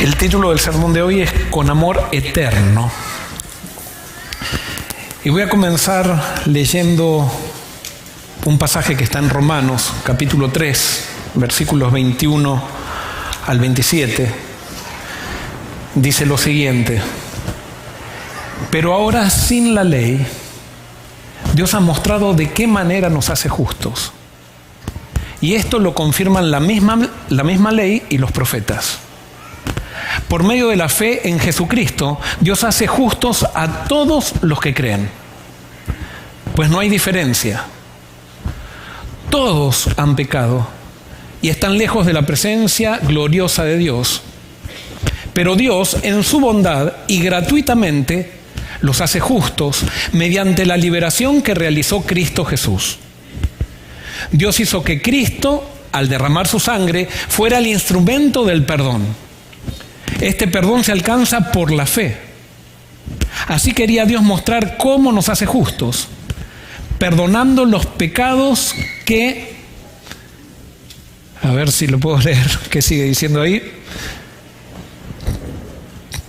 El título del sermón de hoy es Con amor eterno. Y voy a comenzar leyendo un pasaje que está en Romanos, capítulo 3, versículos 21 al 27. Dice lo siguiente: pero ahora sin la ley, Dios ha mostrado de qué manera nos hace justos. Y esto lo confirman la misma ley y los profetas. Por medio de la fe en Jesucristo, Dios hace justos a todos los que creen. Pues no hay diferencia. Todos han pecado y están lejos de la presencia gloriosa de Dios. Pero Dios, en su bondad y gratuitamente, los hace justos mediante la liberación que realizó Cristo Jesús. Dios hizo que Cristo, al derramar su sangre, fuera el instrumento del perdón. Este perdón se alcanza por la fe. Así quería Dios mostrar cómo nos hace justos, perdonando los pecados que... A ver si lo puedo leer, ¿qué sigue diciendo ahí?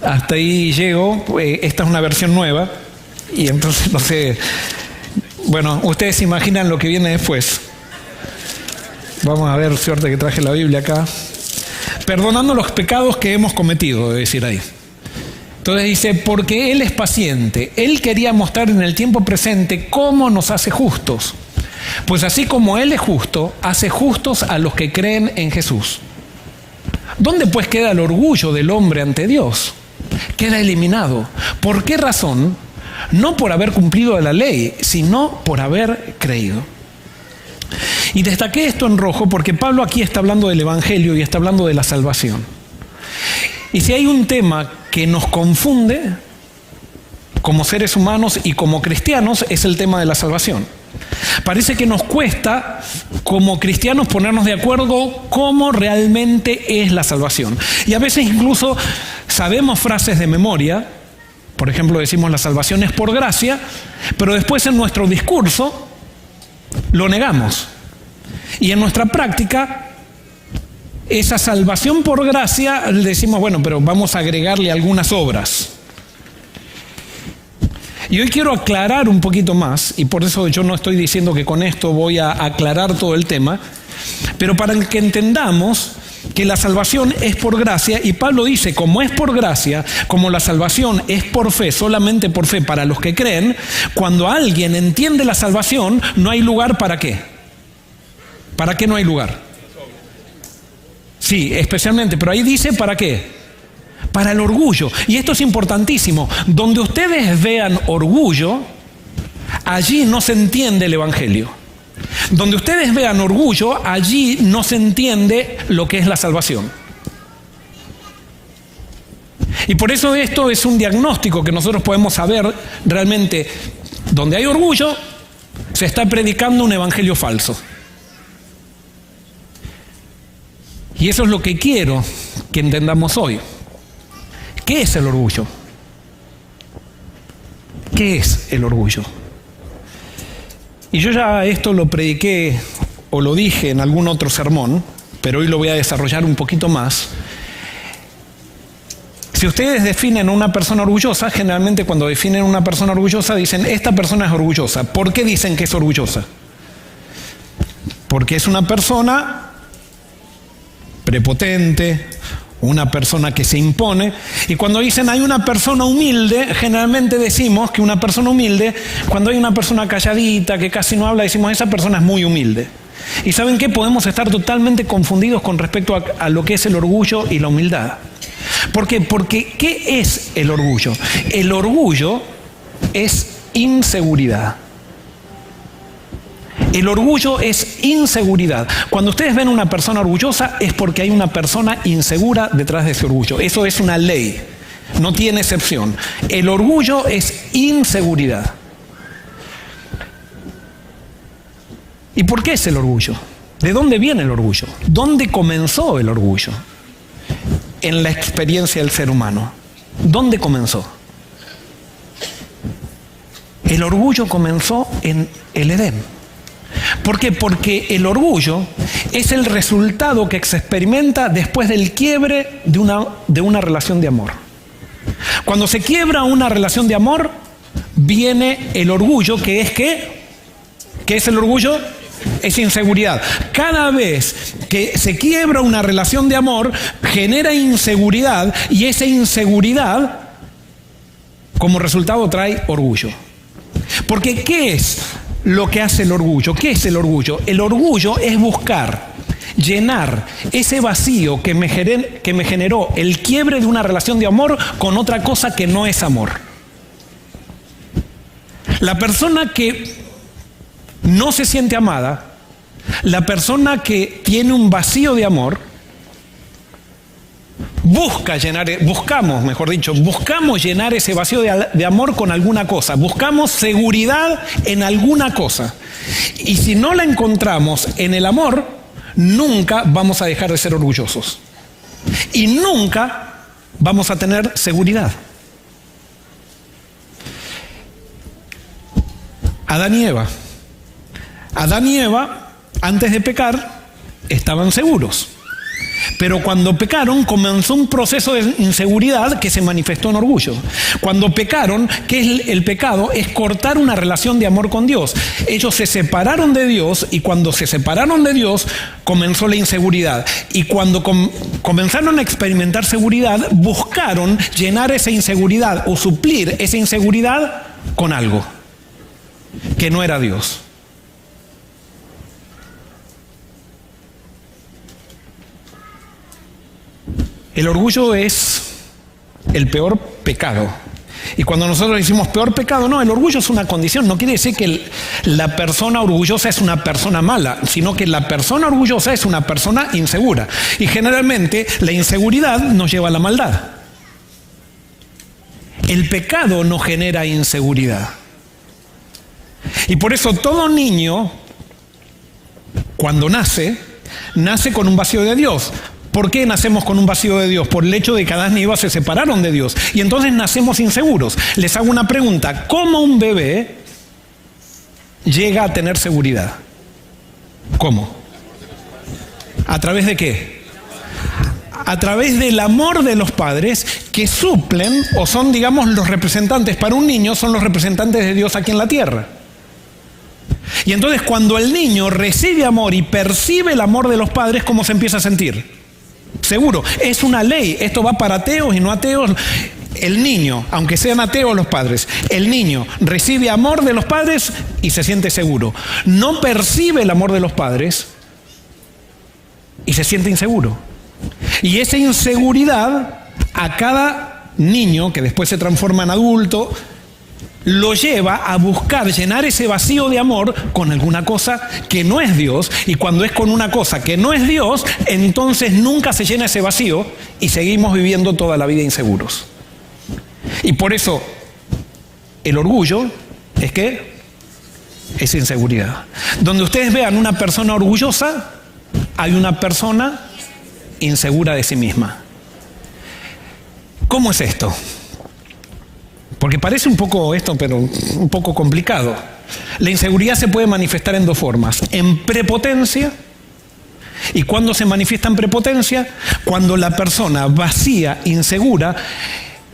Hasta ahí llego. Esta es una versión nueva y entonces no sé. Bueno, ustedes se imaginan lo que viene después. Vamos a ver, suerte que traje la Biblia acá. Perdonando los pecados que hemos cometido, debe decir ahí. Entonces dice, porque Él es paciente. Él quería mostrar en el tiempo presente cómo nos hace justos. Pues así como Él es justo, hace justos a los que creen en Jesús. ¿Dónde pues queda el orgullo del hombre ante Dios? Queda eliminado. ¿Por qué razón? No por haber cumplido la ley, sino por haber creído. Y destaqué esto en rojo porque Pablo aquí está hablando del Evangelio y está hablando de la salvación. Y si hay un tema que nos confunde como seres humanos y como cristianos, es el tema de la salvación. Parece que nos cuesta como cristianos ponernos de acuerdo cómo realmente es la salvación. Y a veces incluso sabemos frases de memoria. Por ejemplo, decimos la salvación es por gracia, pero después en nuestro discurso lo negamos. Y en nuestra práctica, esa salvación por gracia, decimos, bueno, pero vamos a agregarle algunas obras. Y hoy quiero aclarar un poquito más, y por eso yo no estoy diciendo que con esto voy a aclarar todo el tema, pero para que entendamos que la salvación es por gracia, y Pablo dice, como es por gracia, como la salvación es por fe, solamente por fe para los que creen, cuando alguien entiende la salvación, no hay lugar para qué. ¿Para qué no hay lugar? Sí, especialmente, pero ahí dice ¿para qué? Para el orgullo. Y esto es importantísimo. Donde ustedes vean orgullo, allí no se entiende el Evangelio. Donde ustedes vean orgullo, allí no se entiende lo que es la salvación. Y por eso esto es un diagnóstico que nosotros podemos saber realmente. Donde hay orgullo, se está predicando un evangelio falso. Y eso es lo que quiero que entendamos hoy. ¿Qué es el orgullo? ¿Qué es el orgullo? Y yo ya esto lo prediqué o lo dije en algún otro sermón, pero hoy lo voy a desarrollar un poquito más. Si ustedes definen a una persona orgullosa, generalmente cuando definen a una persona orgullosa dicen, esta persona es orgullosa. ¿Por qué dicen que es orgullosa? Porque es una persona prepotente, una persona que se impone. Y cuando dicen hay una persona humilde, generalmente decimos que una persona humilde, cuando hay una persona calladita, que casi no habla, decimos esa persona es muy humilde. ¿Y saben qué? Podemos estar totalmente confundidos con respecto a lo que es el orgullo y la humildad. ¿Por qué? Porque ¿qué es el orgullo? El orgullo es inseguridad. El orgullo es inseguridad. Cuando ustedes ven una persona orgullosa es porque hay una persona insegura detrás de ese orgullo. Eso es una ley, no tiene excepción. El orgullo es inseguridad. ¿Y por qué es el orgullo? ¿De dónde viene el orgullo? ¿Dónde comenzó el orgullo? En la experiencia del ser humano. ¿Dónde comenzó? El orgullo comenzó en el Edén. ¿Por qué? Porque el orgullo es el resultado que se experimenta después del quiebre de una relación de amor. Cuando se quiebra una relación de amor, viene el orgullo, que es ¿qué? ¿Qué es el orgullo? Es inseguridad. Cada vez que se quiebra una relación de amor, genera inseguridad, y esa inseguridad, como resultado, trae orgullo. Porque ¿qué es lo que hace el orgullo? ¿Qué es el orgullo? El orgullo es buscar llenar ese vacío que me generó el quiebre de una relación de amor con otra cosa que no es amor. La persona que no se siente amada, la persona que tiene un vacío de amor, buscamos llenar ese vacío de amor con alguna cosa, buscamos seguridad en alguna cosa. Y si no la encontramos en el amor, nunca vamos a dejar de ser orgullosos. Y nunca vamos a tener seguridad. Adán y Eva, antes de pecar, estaban seguros. Pero cuando pecaron, comenzó un proceso de inseguridad que se manifestó en orgullo. Cuando pecaron, ¿qué es el pecado? Es cortar una relación de amor con Dios. Ellos se separaron de Dios, y cuando se separaron de Dios, comenzó la inseguridad. Y cuando comenzaron a experimentar seguridad, buscaron llenar esa inseguridad o suplir esa inseguridad con algo que no era Dios. El orgullo es el peor pecado. Y cuando nosotros decimos peor pecado, no, el orgullo es una condición. No quiere decir que la persona orgullosa es una persona mala, sino que la persona orgullosa es una persona insegura. Y generalmente la inseguridad nos lleva a la maldad. El pecado nos genera inseguridad. Y por eso todo niño, cuando nace con un vacío de Dios. ¿Por qué nacemos con un vacío de Dios? Por el hecho de que Adán y Eva se separaron de Dios. Y entonces nacemos inseguros. Les hago una pregunta. ¿Cómo un bebé llega a tener seguridad? ¿Cómo? ¿A través de qué? A través del amor de los padres, que suplen o son, digamos, los representantes. Para un niño son los representantes de Dios aquí en la tierra. Y entonces cuando el niño recibe amor y percibe el amor de los padres, ¿cómo se empieza a sentir? Seguro. Es una ley. Esto va para ateos y no ateos. El niño, aunque sean ateos los padres, el niño recibe amor de los padres y se siente seguro. No percibe el amor de los padres y se siente inseguro. Y esa inseguridad a cada niño, que después se transforma en adulto, lo lleva a buscar llenar ese vacío de amor con alguna cosa que no es Dios. Y cuando es con una cosa que no es Dios, entonces nunca se llena ese vacío y seguimos viviendo toda la vida inseguros. Y por eso el orgullo es ¿qué? Es inseguridad. Donde ustedes vean una persona orgullosa, hay una persona insegura de sí misma. ¿Cómo es esto? Porque parece un poco esto, pero un poco complicado. La inseguridad se puede manifestar en dos formas. En prepotencia. ¿Y cuándo se manifiesta en prepotencia? Cuando la persona vacía, insegura,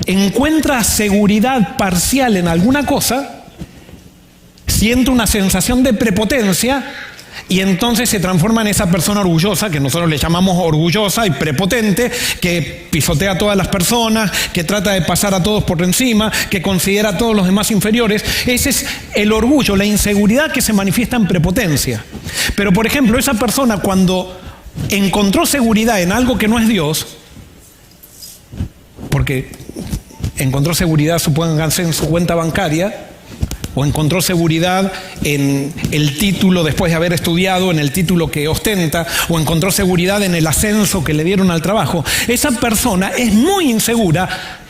encuentra seguridad parcial en alguna cosa, siente una sensación de prepotencia y entonces se transforma en esa persona orgullosa, que nosotros le llamamos orgullosa y prepotente, que pisotea a todas las personas, que trata de pasar a todos por encima, que considera a todos los demás inferiores. Ese es el orgullo, la inseguridad que se manifiesta en prepotencia. Pero, por ejemplo, esa persona cuando encontró seguridad en algo que no es Dios, porque encontró seguridad, supónganse, en su cuenta bancaria, o encontró seguridad en el título después de haber estudiado, en el título que ostenta, o encontró seguridad en el ascenso que le dieron al trabajo, esa persona es muy insegura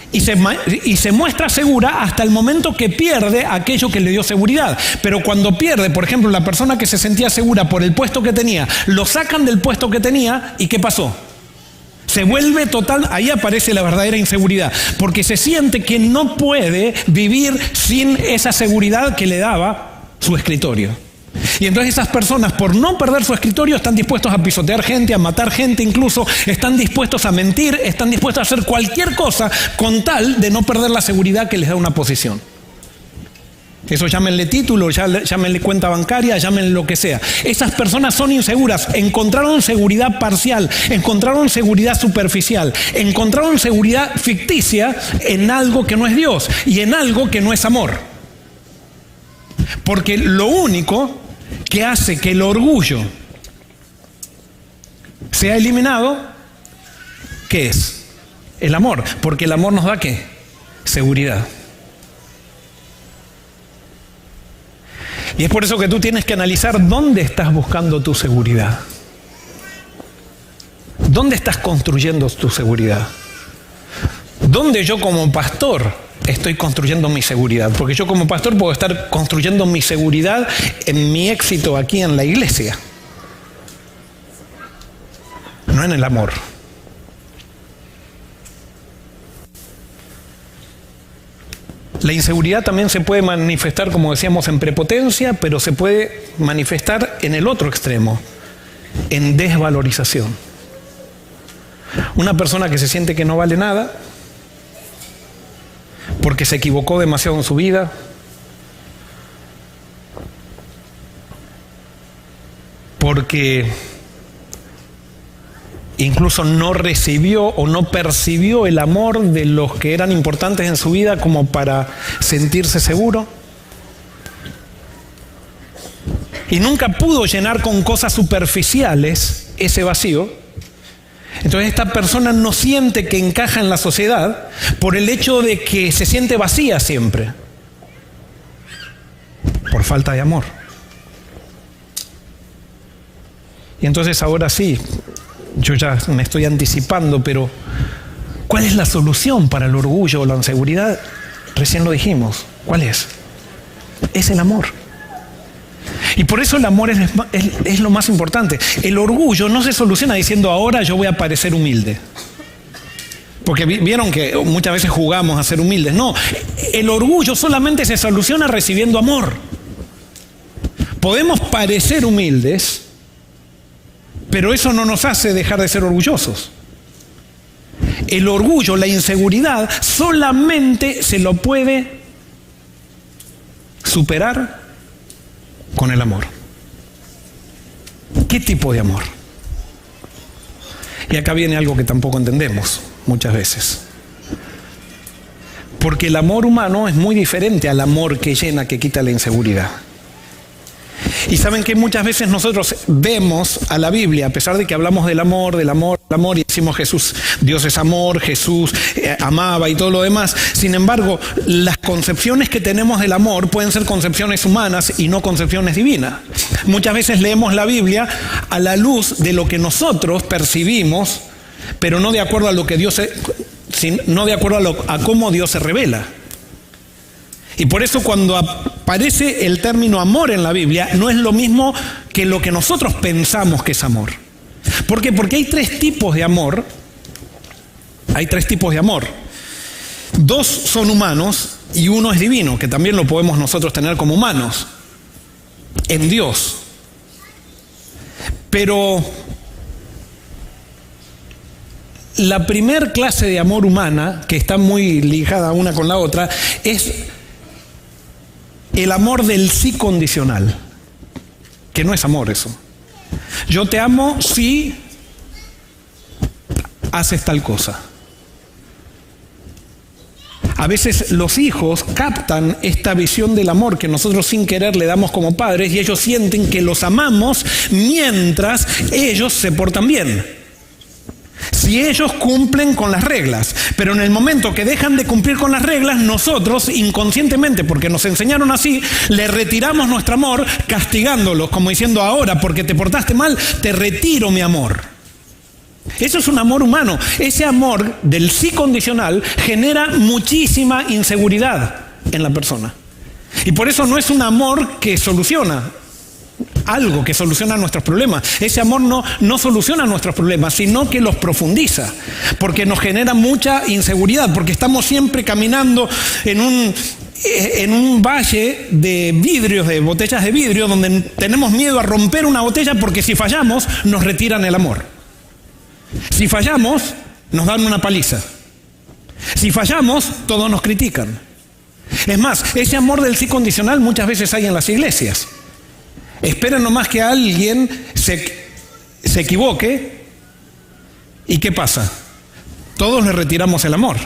y se muestra segura hasta el momento que pierde aquello que le dio seguridad. Pero cuando pierde, por ejemplo, la persona que se sentía segura por el puesto que tenía, lo sacan del puesto que tenía, ¿y qué pasó? Se vuelve total, ahí aparece la verdadera inseguridad, porque se siente que no puede vivir sin esa seguridad que le daba su escritorio. Y entonces esas personas, por no perder su escritorio, están dispuestos a pisotear gente, a matar gente incluso, están dispuestos a mentir, están dispuestos a hacer cualquier cosa con tal de no perder la seguridad que les da una posición. Eso llámenle título, llámenle cuenta bancaria, llámenle lo que sea. Esas personas son inseguras, encontraron seguridad parcial, encontraron seguridad superficial, encontraron seguridad ficticia en algo que no es Dios y en algo que no es amor. Porque lo único que hace que el orgullo sea eliminado, ¿qué es? El amor. Porque el amor nos da ¿qué? Seguridad. Y es por eso que tú tienes que analizar dónde estás buscando tu seguridad. ¿Dónde estás construyendo tu seguridad? ¿Dónde yo como pastor estoy construyendo mi seguridad? Porque yo como pastor puedo estar construyendo mi seguridad en mi éxito aquí en la iglesia, no en el amor. La inseguridad también se puede manifestar, como decíamos, en prepotencia, pero se puede manifestar en el otro extremo, en desvalorización. Una persona que se siente que no vale nada, porque se equivocó demasiado en su vida, porque incluso no recibió o no percibió el amor de los que eran importantes en su vida como para sentirse seguro. Y nunca pudo llenar con cosas superficiales ese vacío. Entonces esta persona no siente que encaja en la sociedad por el hecho de que se siente vacía siempre, por falta de amor. Y entonces ahora sí, yo ya me estoy anticipando, pero ¿cuál es la solución para el orgullo o la inseguridad? Recién lo dijimos. ¿Cuál es? Es el amor. Y por eso el amor es lo más importante. El orgullo no se soluciona diciendo ahora yo voy a parecer humilde. Porque vieron que muchas veces jugamos a ser humildes. No, el orgullo solamente se soluciona recibiendo amor. Podemos parecer humildes, pero eso no nos hace dejar de ser orgullosos. El orgullo, la inseguridad, solamente se lo puede superar con el amor. ¿Qué tipo de amor? Y acá viene algo que tampoco entendemos muchas veces. Porque el amor humano es muy diferente al amor que llena, que quita la inseguridad. Y saben que muchas veces nosotros vemos a la Biblia, a pesar de que hablamos del amor, y decimos Jesús, Dios es amor, Jesús amaba y todo lo demás. Sin embargo, las concepciones que tenemos del amor pueden ser concepciones humanas y no concepciones divinas. Muchas veces leemos la Biblia a la luz de lo que nosotros percibimos, pero no de acuerdo a lo que Dios, no de acuerdo a cómo Dios se revela. Y por eso cuando aparece el término amor en la Biblia, no es lo mismo que lo que nosotros pensamos que es amor. ¿Por qué? Porque hay tres tipos de amor. Hay tres tipos de amor. Dos son humanos y uno es divino, que también lo podemos nosotros tener como humanos, en Dios. Pero la primer clase de amor humana, que está muy ligada una con la otra, es el amor del sí condicional, que no es amor eso. Yo te amo si haces tal cosa. A veces los hijos captan esta visión del amor que nosotros sin querer le damos como padres y ellos sienten que los amamos mientras ellos se portan bien. Si ellos cumplen con las reglas, pero en el momento que dejan de cumplir con las reglas, nosotros inconscientemente, porque nos enseñaron así, le retiramos nuestro amor castigándolos, como diciendo ahora, porque te portaste mal, te retiro mi amor. Eso es un amor humano. Ese amor del sí condicional genera muchísima inseguridad en la persona. Y por eso no es un amor que soluciona algo, que soluciona nuestros problemas. Ese amor no soluciona nuestros problemas, sino que los profundiza, porque nos genera mucha inseguridad, porque estamos siempre caminando en en un valle de vidrios, de botellas de vidrio, donde tenemos miedo a romper una botella porque si fallamos nos retiran el amor. Si fallamos nos dan una paliza. Si fallamos todos nos critican. Es más, ese amor del sí condicional muchas veces hay en las iglesias. Esperan nomás que alguien se equivoque y ¿qué pasa? Todos le retiramos el amor.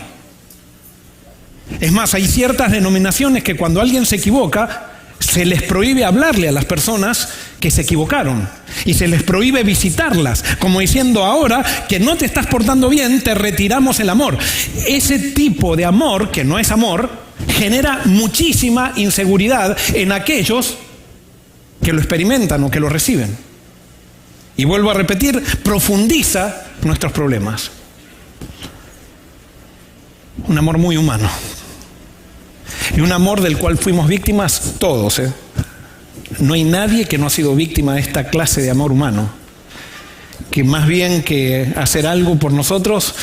Es más, hay ciertas denominaciones que cuando alguien se equivoca, se les prohíbe hablarle a las personas que se equivocaron y se les prohíbe visitarlas, como diciendo ahora que no te estás portando bien, te retiramos el amor. Ese tipo de amor, que no es amor, genera muchísima inseguridad en aquellos que lo experimentan o que lo reciben. Y vuelvo a repetir, profundiza nuestros problemas. Un amor muy humano. Y un amor del cual fuimos víctimas todos. No hay nadie que no ha sido víctima de esta clase de amor humano. Que más bien que hacer algo por nosotros,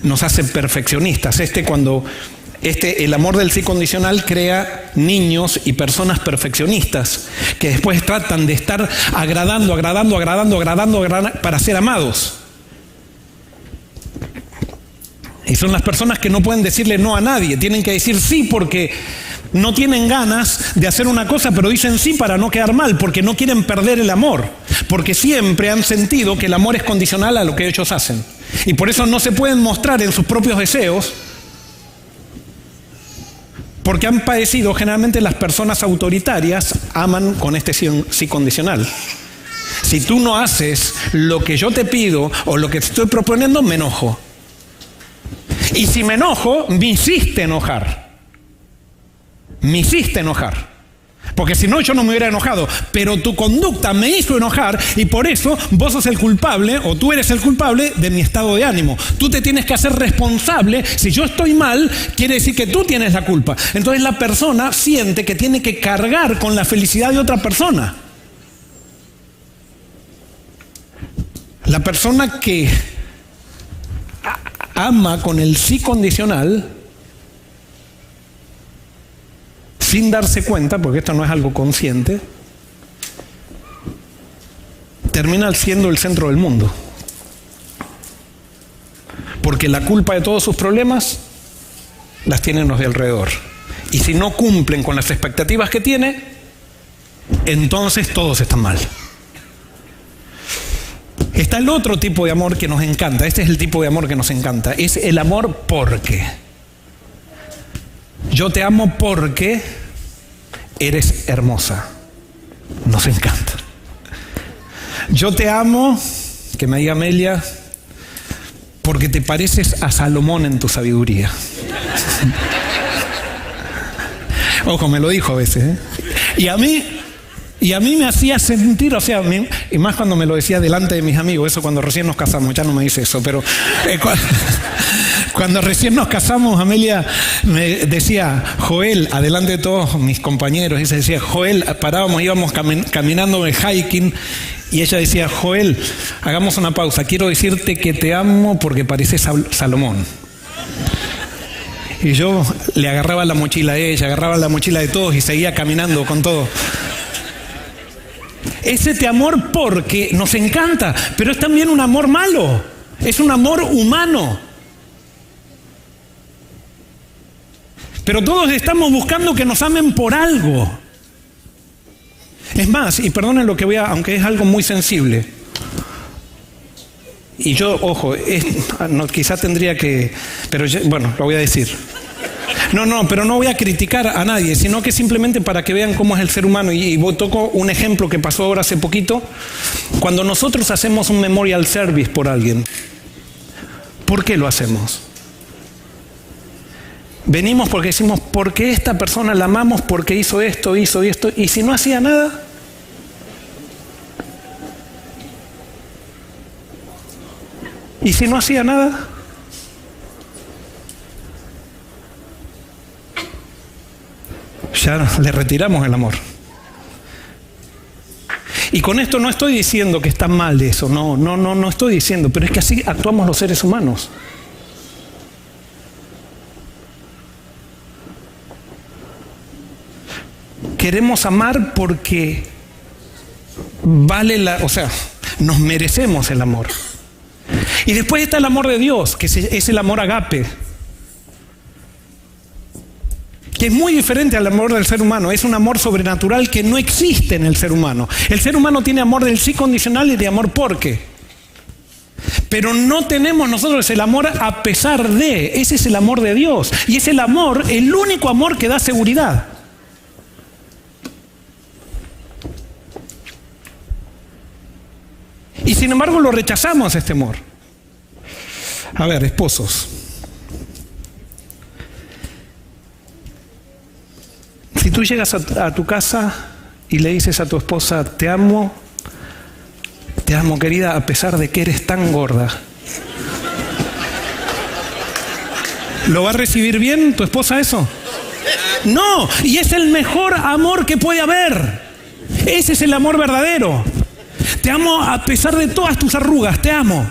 nos hace perfeccionistas. El amor del sí condicional crea niños y personas perfeccionistas que después tratan de estar agradando para ser amados. Y son las personas que no pueden decirle no a nadie, tienen que decir sí porque no tienen ganas de hacer una cosa, pero dicen sí para no quedar mal, porque no quieren perder el amor, porque siempre han sentido que el amor es condicional a lo que ellos hacen. Y por eso no se pueden mostrar en sus propios deseos, porque han padecido. Generalmente las personas autoritarias aman con este sí condicional. Si tú no haces lo que yo te pido o lo que te estoy proponiendo, me enojo. Y si me enojo, me hiciste enojar. Me hiciste enojar. Porque si no, yo no me hubiera enojado. Pero tu conducta me hizo enojar y por eso vos sos el culpable o tú eres el culpable de mi estado de ánimo. Tú te tienes que hacer responsable. Si yo estoy mal, quiere decir que tú tienes la culpa. Entonces la persona siente que tiene que cargar con la felicidad de otra persona. La persona que ama con el sí condicional, sin darse cuenta, porque esto no es algo consciente, termina siendo el centro del mundo. Porque la culpa de todos sus problemas las tienen los de alrededor. Y si no cumplen con las expectativas que tiene, entonces todos están mal. Está el otro tipo de amor que nos encanta. Este es el tipo de amor que nos encanta. Es el amor porque. Yo te amo porque eres hermosa. Nos encanta. Yo te amo, que me diga Amelia, porque te pareces a Salomón en tu sabiduría. Ojo, me lo dijo a veces, ¿eh? Y a mí me hacía sentir, o sea, y más cuando me lo decía delante de mis amigos, eso cuando recién nos casamos, ya no me dice eso, pero cuando recién nos casamos, Amelia me decía, Joel, adelante de todos mis compañeros, y se decía, Joel, parábamos, íbamos caminando en hiking, y ella decía, Joel, hagamos una pausa, quiero decirte que te amo porque pareces Salomón. Y yo le agarraba la mochila a ella, agarraba la mochila de todos y seguía caminando con todo. Es este amor porque nos encanta, pero es también un amor malo, es un amor humano. Pero todos estamos buscando que nos amen por algo. Es más, y perdonen lo que voy a, aunque es algo muy sensible, y yo, ojo, quizás tendría que, pero bueno, lo voy a decir. Pero no voy a criticar a nadie, sino que simplemente para que vean cómo es el ser humano. Y toco un ejemplo que pasó ahora hace poquito. Cuando nosotros hacemos un memorial service por alguien, ¿por qué lo hacemos? Venimos porque decimos, ¿por qué esta persona la amamos? Porque hizo esto, y si no hacía nada. ¿Y si no hacía nada? Ya le retiramos el amor. Y con esto no estoy diciendo que está mal eso, no estoy diciendo, pero es que así actuamos los seres humanos. queremos amar porque nos merecemos el amor. Y después está el amor de Dios, que es el amor agape, que es muy diferente al amor del ser humano. Es un amor sobrenatural que no existe en el ser humano. El ser humano tiene amor del sí condicional y de amor porque. Pero no tenemos nosotros el amor a pesar de. Ese es el amor de Dios. Y es el amor, el único amor que da seguridad. Y sin embargo lo rechazamos, este amor. A ver, esposos. Si tú llegas a tu casa y le dices a tu esposa, te amo querida, a pesar de que eres tan gorda, ¿lo va a recibir bien tu esposa eso? No, y es el mejor amor que puede haber. Ese es el amor verdadero. Te amo a pesar de todas tus arrugas, te amo.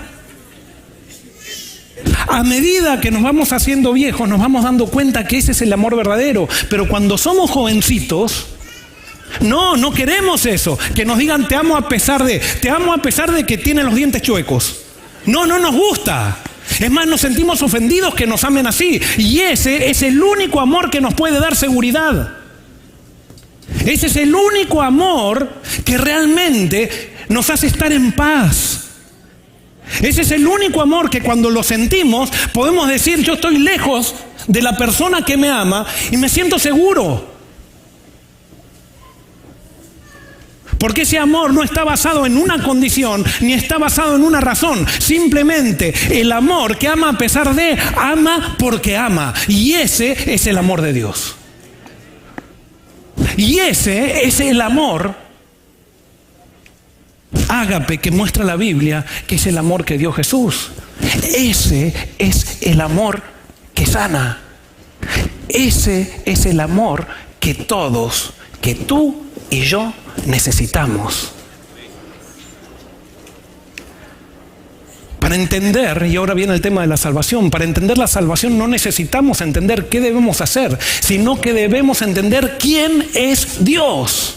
A medida que nos vamos haciendo viejos, nos vamos dando cuenta que ese es el amor verdadero. Pero cuando somos jovencitos, no queremos eso. Que nos digan te amo a pesar de que tienen los dientes chuecos. No nos gusta. Es más, nos sentimos ofendidos que nos amen así. Y ese es el único amor que nos puede dar seguridad. Ese es el único amor que realmente nos hace estar en paz. Ese es el único amor que cuando lo sentimos podemos decir, yo estoy lejos de la persona que me ama y me siento seguro. Porque ese amor no está basado en una condición ni está basado en una razón. Simplemente el amor que ama a pesar de, ama porque ama. Y ese es el amor de Dios. Y ese es el amor ágape que muestra la Biblia, que es el amor que dio Jesús. Ese es el amor que sana. Ese es el amor que todos, que tú y yo necesitamos. Para entender, y ahora viene el tema de la salvación, para entender la salvación no necesitamos entender qué debemos hacer, sino que debemos entender quién es Dios.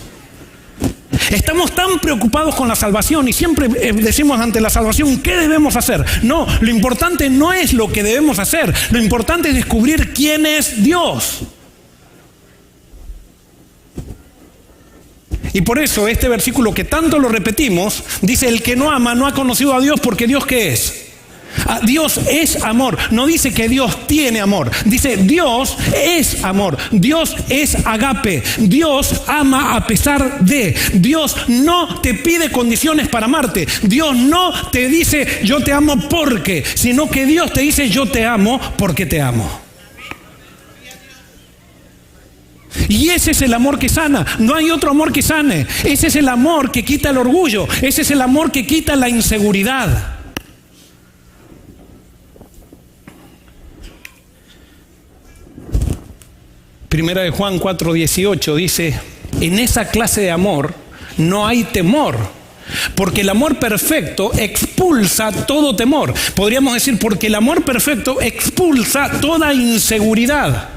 Estamos tan preocupados con la salvación y siempre decimos ante la salvación, ¿qué debemos hacer? No, lo importante no es lo que debemos hacer, lo importante es descubrir quién es Dios. Y por eso este versículo que tanto lo repetimos, dice, el que no ama no ha conocido a Dios, porque ¿Dios qué es? Dios es amor. No dice que Dios tiene amor, dice Dios es amor. Dios es agape. Dios ama a pesar de. Dios no te pide condiciones para amarte. Dios no te dice yo te amo porque, sino que Dios te dice yo te amo porque te amo. Y ese es el amor que sana. No hay otro amor que sane. Ese es el amor que quita el orgullo. Ese es el amor que quita la inseguridad. Primera de Juan 4:18 dice, en esa clase de amor no hay temor, porque el amor perfecto expulsa todo temor. Podríamos decir, porque el amor perfecto expulsa toda inseguridad.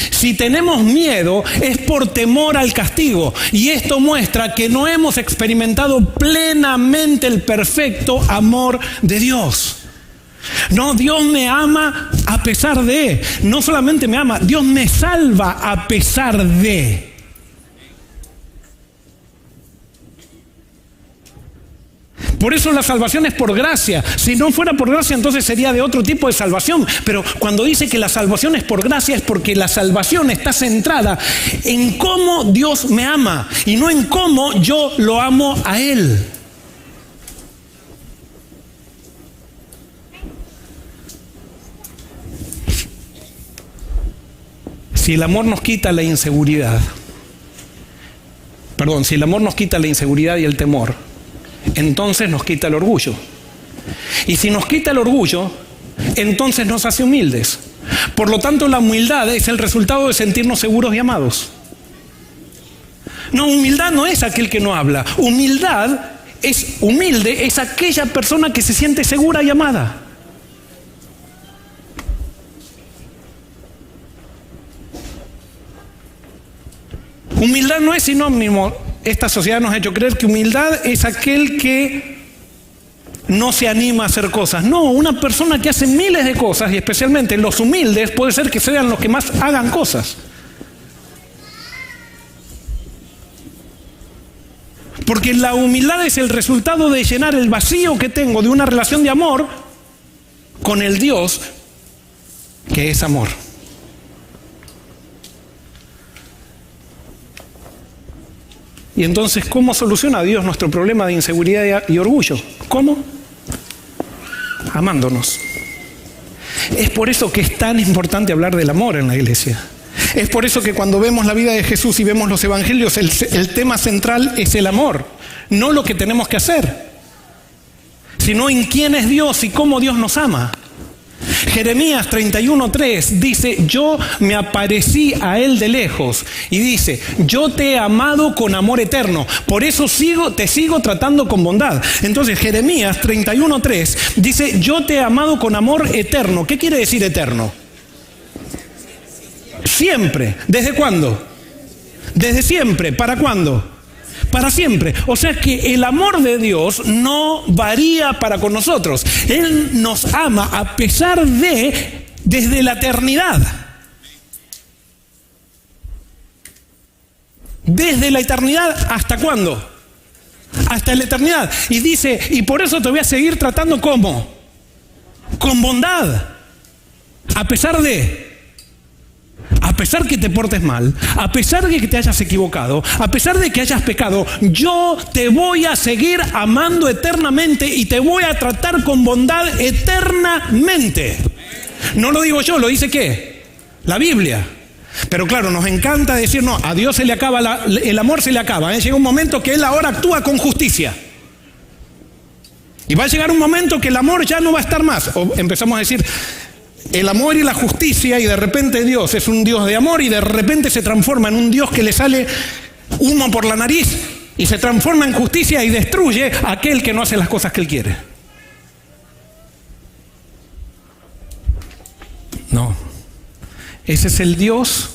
Si tenemos miedo es por temor al castigo, y esto muestra que no hemos experimentado plenamente el perfecto amor de Dios. No, Dios me ama a pesar de. No solamente me ama, Dios me salva a pesar de. Por eso la salvación es por gracia. Si no fuera por gracia, entonces sería de otro tipo de salvación. Pero cuando dice que la salvación es por gracia, es porque la salvación está centrada en cómo Dios me ama y no en cómo yo lo amo a Él. Si el amor nos quita la inseguridad, si el amor nos quita la inseguridad y el temor, entonces nos quita el orgullo. Y si nos quita el orgullo, entonces nos hace humildes. Por lo tanto, la humildad es el resultado de sentirnos seguros y amados. No, humildad no es aquel que no habla. Humildad es humilde, es aquella persona que se siente segura y amada. Humildad no es sinónimo. Esta sociedad nos ha hecho creer que humildad es aquel que no se anima a hacer cosas. No, una persona que hace miles de cosas, y especialmente los humildes, puede ser que sean los que más hagan cosas. Porque la humildad es el resultado de llenar el vacío que tengo de una relación de amor con el Dios que es amor. Y entonces, ¿cómo soluciona Dios nuestro problema de inseguridad y orgullo? ¿Cómo? Amándonos. Es por eso que es tan importante hablar del amor en la iglesia. Es por eso que cuando vemos la vida de Jesús y vemos los evangelios, el tema central es el amor, no lo que tenemos que hacer, sino en quién es Dios y cómo Dios nos ama. Jeremías 31:3 dice, yo me aparecí a él de lejos, y dice, yo te he amado con amor eterno, por eso te sigo tratando con bondad. Entonces Jeremías 31:3 dice, yo te he amado con amor eterno. ¿Qué quiere decir eterno? Siempre. ¿Desde cuándo? Desde siempre. ¿Para cuándo? Para siempre. O sea que el amor de Dios no varía para con nosotros. Él nos ama a pesar de, desde la eternidad. Desde la eternidad, ¿hasta cuándo? Hasta la eternidad. Y dice, y por eso te voy a seguir tratando ¿cómo? Con bondad. A pesar que te portes mal, a pesar de que te hayas equivocado, a pesar de que hayas pecado, yo te voy a seguir amando eternamente y te voy a tratar con bondad eternamente. No lo digo yo, lo dice ¿qué? La Biblia. Pero claro, nos encanta decir, no, a Dios se le acaba, el amor se le acaba. Llega un momento que Él ahora actúa con justicia. Y va a llegar un momento que el amor ya no va a estar más. O empezamos a decir, el amor y la justicia, y de repente Dios es un Dios de amor y de repente se transforma en un Dios que le sale humo por la nariz y se transforma en justicia y destruye a aquel que no hace las cosas que Él quiere. No, ese es el Dios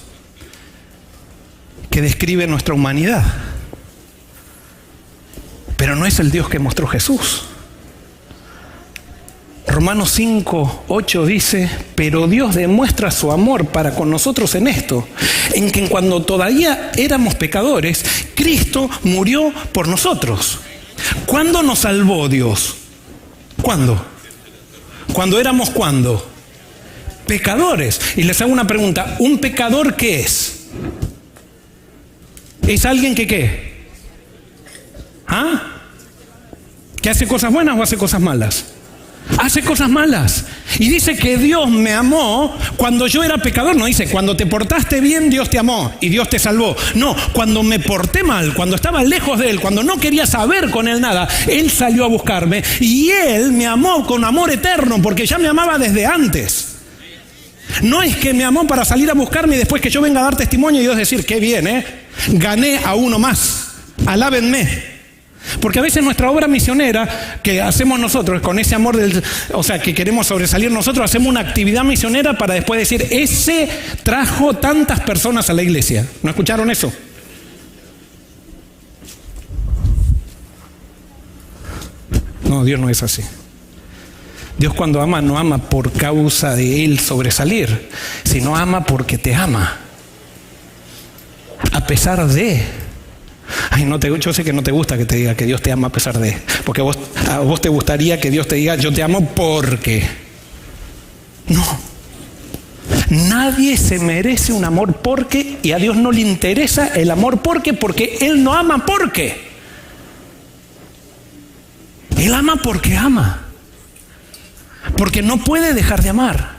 que describe nuestra humanidad, pero no es el Dios que mostró Jesús. Romanos 5:8 dice, pero Dios demuestra su amor para con nosotros en esto, en que cuando todavía éramos pecadores, Cristo murió por nosotros. ¿Cuándo nos salvó Dios? ¿Cuándo? Cuando éramos ¿cuándo? Pecadores. Y les hago una pregunta, ¿un pecador qué es? ¿Es alguien que qué? ¿Ah? ¿Que hace cosas buenas o hace cosas malas? Hace cosas malas. Y dice que Dios me amó cuando yo era pecador. No dice, cuando te portaste bien, Dios te amó y Dios te salvó. No, cuando me porté mal, cuando estaba lejos de Él, cuando no quería saber con Él nada, Él salió a buscarme y Él me amó con amor eterno, porque ya me amaba desde antes. No es que me amó para salir a buscarme y después que yo venga a dar testimonio y Dios decir, qué bien, gané a uno más, alábenme. Porque a veces nuestra obra misionera que hacemos nosotros con ese amor que queremos sobresalir nosotros, hacemos una actividad misionera para después decir, ese trajo tantas personas a la iglesia. ¿No escucharon eso? No, Dios no es así. Dios cuando ama no ama por causa de Él sobresalir, sino ama porque te ama. A pesar de... Ay, yo sé que no te gusta que te diga que Dios te ama a pesar de, porque a vos te gustaría que Dios te diga, yo te amo porque. No. Nadie se merece un amor porque, y a Dios no le interesa el amor porque Él no ama porque. Él ama porque ama. Porque no puede dejar de amar.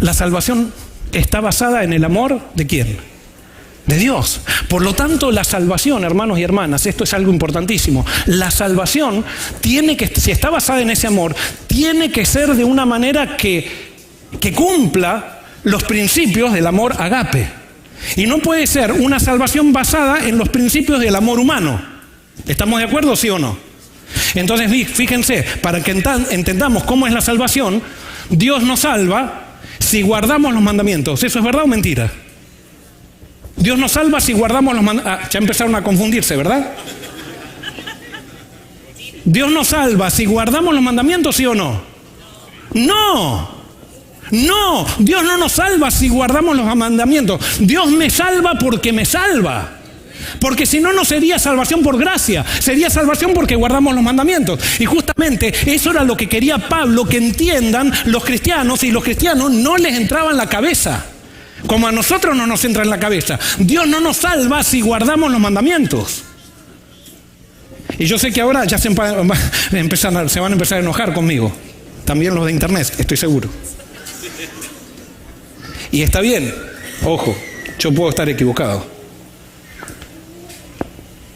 La salvación está basada en el amor ¿de quién? De Dios. Por lo tanto, la salvación, hermanos y hermanas, esto es algo importantísimo. La salvación tiene que, si está basada en ese amor, tiene que ser de una manera que cumpla los principios del amor agape. Y no puede ser una salvación basada en los principios del amor humano. ¿Estamos de acuerdo, sí o no? Entonces, fíjense, para que entendamos cómo es la salvación, Dios nos salva si guardamos los mandamientos. ¿Eso es verdad o mentira? Dios nos salva si guardamos los mandamientos. Ya empezaron a confundirse, ¿verdad? Dios nos salva si guardamos los mandamientos, ¿sí o no? No, Dios no nos salva si guardamos los mandamientos. Dios me salva porque me salva. Porque si no, no sería salvación por gracia, sería salvación porque guardamos los mandamientos. Y justamente eso era lo que quería Pablo que entiendan los cristianos, y los cristianos no les entraba en la cabeza, como a nosotros no nos entra en la cabeza. Dios no nos salva si guardamos los mandamientos. Y yo sé que ahora ya se van a empezar a enojar conmigo, también los de internet, estoy seguro. Y está bien, ojo, yo puedo estar equivocado.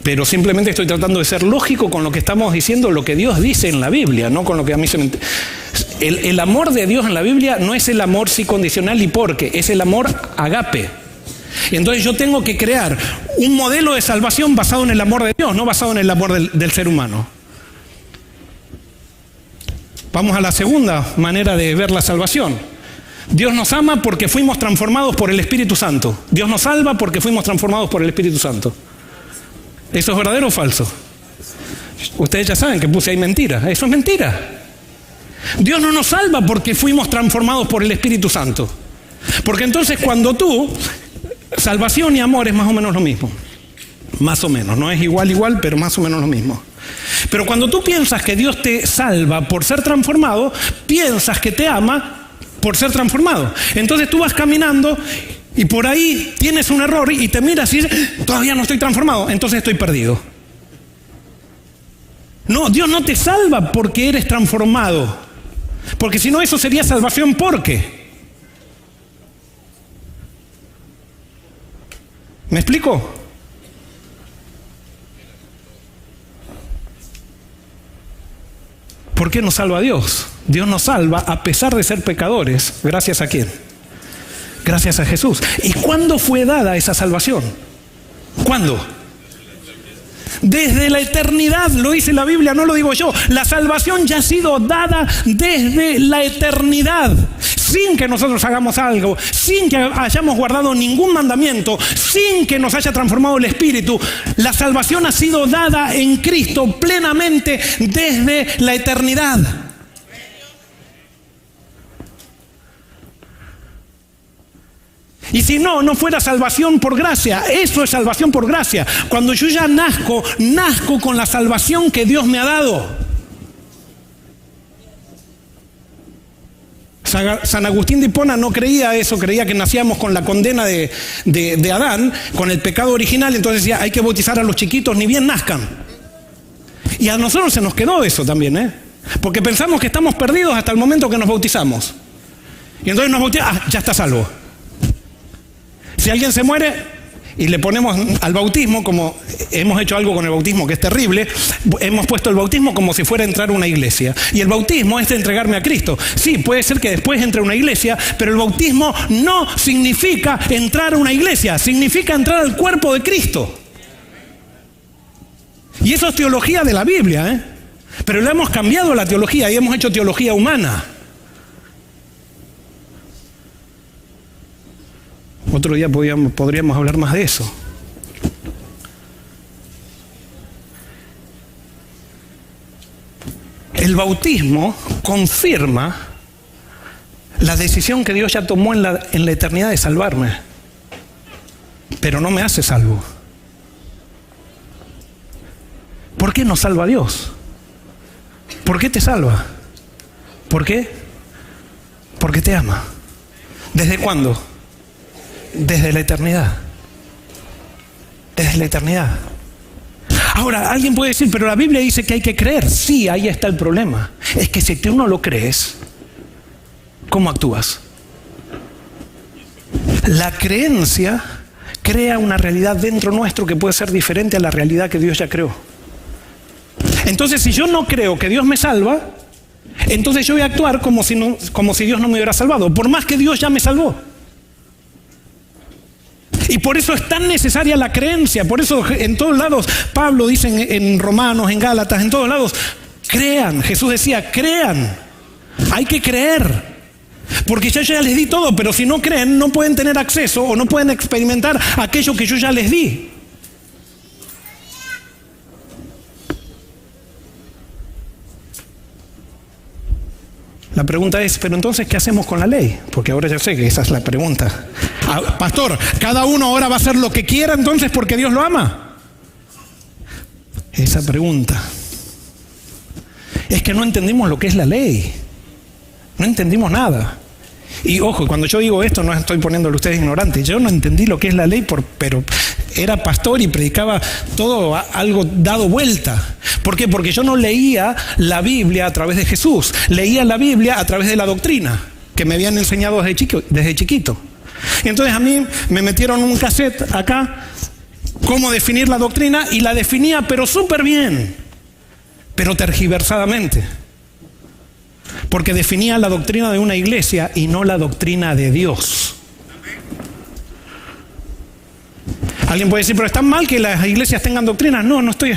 Pero simplemente estoy tratando de ser lógico con lo que estamos diciendo, lo que Dios dice en la Biblia, no con lo que a mí se me... El amor de Dios en la Biblia no es el amor sí condicional y porque, es el amor agape. Entonces yo tengo que crear un modelo de salvación basado en el amor de Dios, no basado en el amor del ser humano. Vamos a la segunda manera de ver la salvación. Dios nos ama porque fuimos transformados por el Espíritu Santo. Dios nos salva porque fuimos transformados por el Espíritu Santo. ¿Eso es verdadero o falso? Ustedes ya saben que puse ahí mentira. Eso es mentira. Dios no nos salva porque fuimos transformados por el Espíritu Santo. Porque entonces cuando salvación y amor es más o menos lo mismo. Más o menos, no es igual, pero más o menos lo mismo. Pero cuando tú piensas que Dios te salva por ser transformado, piensas que te ama por ser transformado. Entonces tú vas caminando y por ahí tienes un error y te miras y dices, todavía no estoy transformado, entonces estoy perdido. No, Dios no te salva porque eres transformado. Porque si no, eso sería salvación porque. ¿Me explico? ¿Por qué nos salva Dios? Dios nos salva a pesar de ser pecadores. ¿Gracias a quién? Gracias a Jesús. ¿Y cuándo fue dada esa salvación? ¿Cuándo? Desde la eternidad, lo dice la Biblia, no lo digo yo. La salvación ya ha sido dada desde la eternidad. Sin que nosotros hagamos algo, sin que hayamos guardado ningún mandamiento, sin que nos haya transformado el Espíritu. La salvación ha sido dada en Cristo plenamente desde la eternidad. Y si no fuera salvación por gracia. Eso es salvación por gracia. Cuando yo ya nazco con la salvación que Dios me ha dado. San Agustín de Hipona no creía eso, creía que nacíamos con la condena de Adán, con el pecado original, entonces decía, hay que bautizar a los chiquitos ni bien nazcan. Y a nosotros se nos quedó eso también, porque pensamos que estamos perdidos hasta el momento que nos bautizamos. Y entonces nos bautizamos, ya está salvo. Si alguien se muere y le ponemos al bautismo, como hemos hecho algo con el bautismo que es terrible, hemos puesto el bautismo como si fuera a entrar a una iglesia. Y el bautismo es de entregarme a Cristo. Sí, puede ser que después entre a una iglesia, pero el bautismo no significa entrar a una iglesia, significa entrar al cuerpo de Cristo. Y eso es teología de la Biblia, pero le hemos cambiado la teología y hemos hecho teología humana. Otro día podríamos hablar más de eso. El bautismo confirma la decisión que Dios ya tomó en la eternidad de salvarme, pero no me hace salvo. ¿Por qué nos salva Dios? ¿Por qué te salva? ¿Por qué? Porque te ama. ¿Desde cuándo? Desde la eternidad. Desde la eternidad. Ahora, alguien puede decir, pero la Biblia dice que hay que creer. Sí, ahí está el problema. Es que si tú no lo crees, ¿cómo actúas? La creencia crea una realidad dentro nuestro que puede ser diferente a la realidad que Dios ya creó. Entonces, si yo no creo que Dios me salva, entonces yo voy a actuar como si Dios no me hubiera salvado, por más que Dios ya me salvó. Y por eso es tan necesaria la creencia. Por eso en todos lados, Pablo dice en Romanos, en Gálatas, en todos lados, crean. Jesús decía, crean. Hay que creer. Porque yo ya les di todo, pero si no creen, no pueden tener acceso o no pueden experimentar aquello que yo ya les di. La pregunta es, pero entonces, ¿qué hacemos con la ley? Porque ahora ya sé que esa es la pregunta. Pastor, ¿cada uno ahora va a hacer lo que quiera entonces porque Dios lo ama? Esa pregunta. Es que no entendimos lo que es la ley. No entendimos nada. Y ojo, cuando yo digo esto, no estoy poniéndole a ustedes ignorantes. Yo no entendí lo que es la ley, pero era pastor y predicaba todo algo dado vuelta. ¿Por qué? Porque yo no leía la Biblia a través de Jesús. Leía la Biblia a través de la doctrina que me habían enseñado desde chiquito. Y entonces a mí me metieron un cassette acá, cómo definir la doctrina, y la definía pero súper bien, pero tergiversadamente. Porque definía la doctrina de una iglesia y no la doctrina de Dios. Alguien puede decir, pero ¿está mal que las iglesias tengan doctrinas? No, no estoy...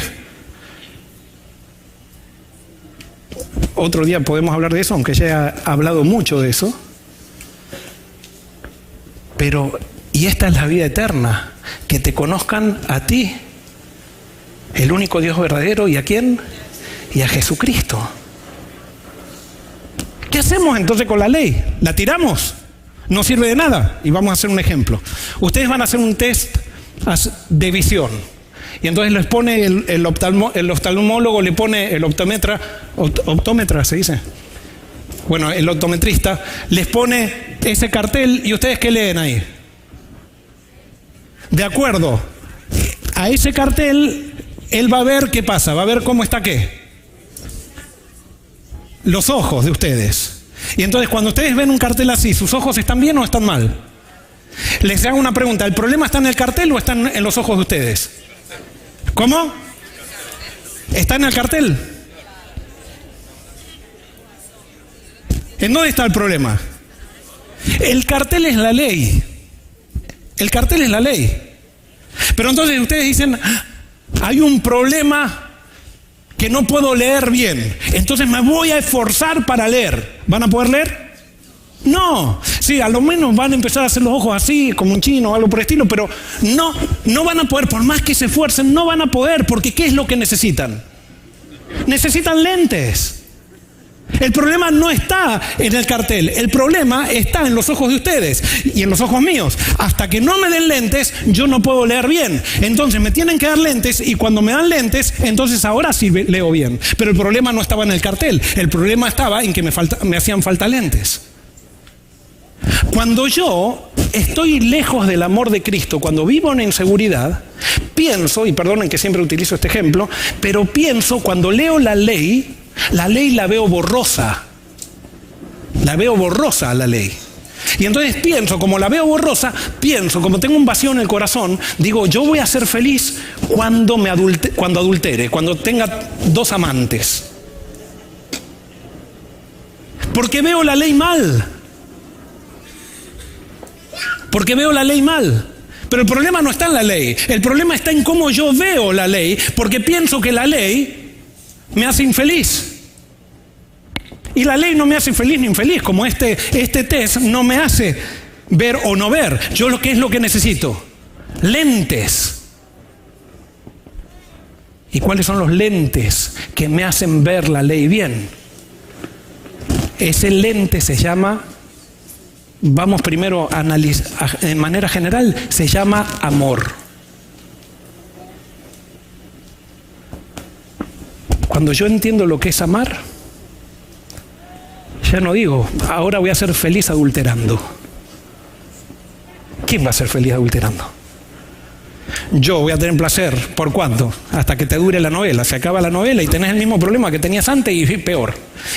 Otro día podemos hablar de eso, aunque ya he hablado mucho de eso. Pero, y esta es la vida eterna, que te conozcan a ti, el único Dios verdadero, ¿y a quién? Y a Jesucristo. ¿Qué hacemos entonces con la ley? ¿La tiramos? No sirve de nada. Y vamos a hacer un ejemplo. Ustedes van a hacer un test de visión. Y entonces les pone el oftalmólogo, le pone el optómetra se dice. Bueno, el optometrista les pone ese cartel y ustedes ¿qué leen ahí? De acuerdo a ese cartel, él va a ver qué pasa, va a ver cómo está qué. Los ojos de ustedes. Y entonces cuando ustedes ven un cartel así, ¿sus ojos están bien o están mal? Les hago una pregunta, ¿el problema está en el cartel o está en los ojos de ustedes? ¿Cómo? ¿Está en el cartel? ¿En dónde está el problema? El cartel es la ley. El cartel es la ley. Pero entonces ustedes dicen, hay un problema que no puedo leer bien, entonces me voy a esforzar para leer. ¿Van a poder leer? No. Sí, a lo menos van a empezar a hacer los ojos así, como un chino o algo por el estilo, pero no van a poder, por más que se esfuercen, no van a poder, porque ¿qué es lo que necesitan? Necesitan lentes. El problema no está en el cartel, el problema está en los ojos de ustedes y en los ojos míos. Hasta que no me den lentes, yo no puedo leer bien. Entonces me tienen que dar lentes y cuando me dan lentes, entonces ahora sí leo bien. Pero el problema no estaba en el cartel, el problema estaba en que me hacían falta lentes. Cuando yo estoy lejos del amor de Cristo, cuando vivo en inseguridad, pienso, y perdonen que siempre utilizo este ejemplo, pero pienso cuando leo la ley la veo borrosa. La veo borrosa a la ley. Y entonces pienso, como la veo borrosa, como tengo un vacío en el corazón, digo, yo voy a ser feliz cuando adultere, cuando tenga 2 amantes. Porque veo la ley mal. Porque veo la ley mal. Pero el problema no está en la ley. El problema está en cómo yo veo la ley, porque pienso que la ley me hace infeliz. Y la ley no me hace feliz ni infeliz, como este test no me hace ver o no ver. Yo ¿qué es lo que necesito? Lentes. ¿Y cuáles son los lentes que me hacen ver la ley bien? Ese lente se llama, vamos primero a analizar, de manera general, se llama amor. Cuando yo entiendo lo que es amar, ya no digo, ahora voy a ser feliz adulterando. ¿Quién va a ser feliz adulterando? Yo voy a tener placer, ¿por cuánto? Hasta que te dure la novela. Se acaba la novela y tenés el mismo problema que tenías antes y peor.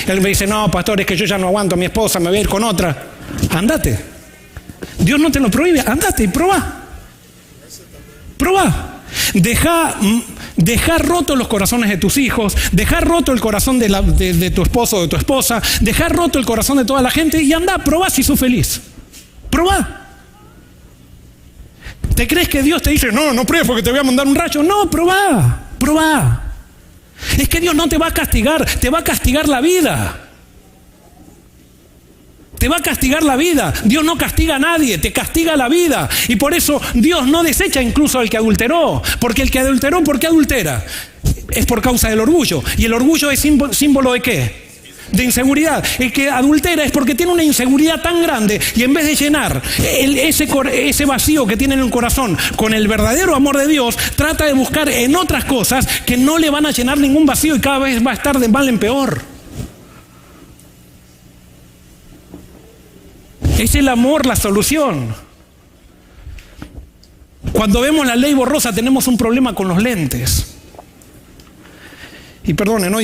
Él me dice, no, pastor, es que yo ya no aguanto a mi esposa, me voy a ir con otra. Ándate. Dios no te lo prohíbe, ándate y probá. Probá. Deja rotos los corazones de tus hijos, deja roto el corazón de tu esposo o de tu esposa, deja roto el corazón de toda la gente y anda, probá si sos feliz. Probá. ¿Te crees que Dios te dice, no pruebes porque te voy a mandar un rayo? No, probá. Es que Dios no te va a castigar, te va a castigar la vida. te va a castigar la vida. Dios no castiga a nadie, te castiga la vida. Y por eso Dios no desecha incluso al que adulteró. Porque el que adulteró, ¿por qué adultera? Es por causa del orgullo. ¿Y el orgullo es símbolo de qué? De inseguridad. El que adultera es porque tiene una inseguridad tan grande y en vez de llenar ese vacío que tiene en el corazón con el verdadero amor de Dios, trata de buscar en otras cosas que no le van a llenar ningún vacío y cada vez va a estar de mal en peor. Es el amor la solución. Cuando vemos la ley borrosa tenemos un problema con los lentes. Y perdonen, ¿no?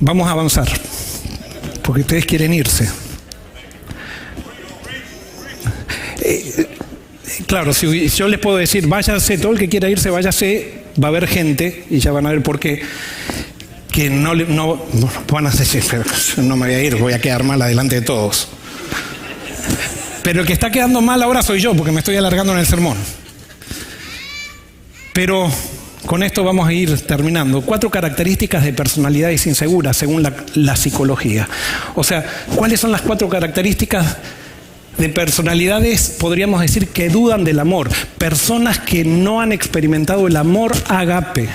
Vamos a avanzar, porque ustedes quieren irse. Claro, si yo les puedo decir, váyase, todo el que quiera irse, váyase, va a haber gente, y ya van a ver por qué, que no van a decir, no me voy a ir, voy a quedar mal adelante de todos. Pero el que está quedando mal ahora soy yo, porque me estoy alargando en el sermón. Pero con esto vamos a ir terminando. 4 características de personalidades inseguras según la psicología. O sea, ¿cuáles son las 4 características de personalidades, podríamos decir, que dudan del amor? Personas que no han experimentado el amor ágape.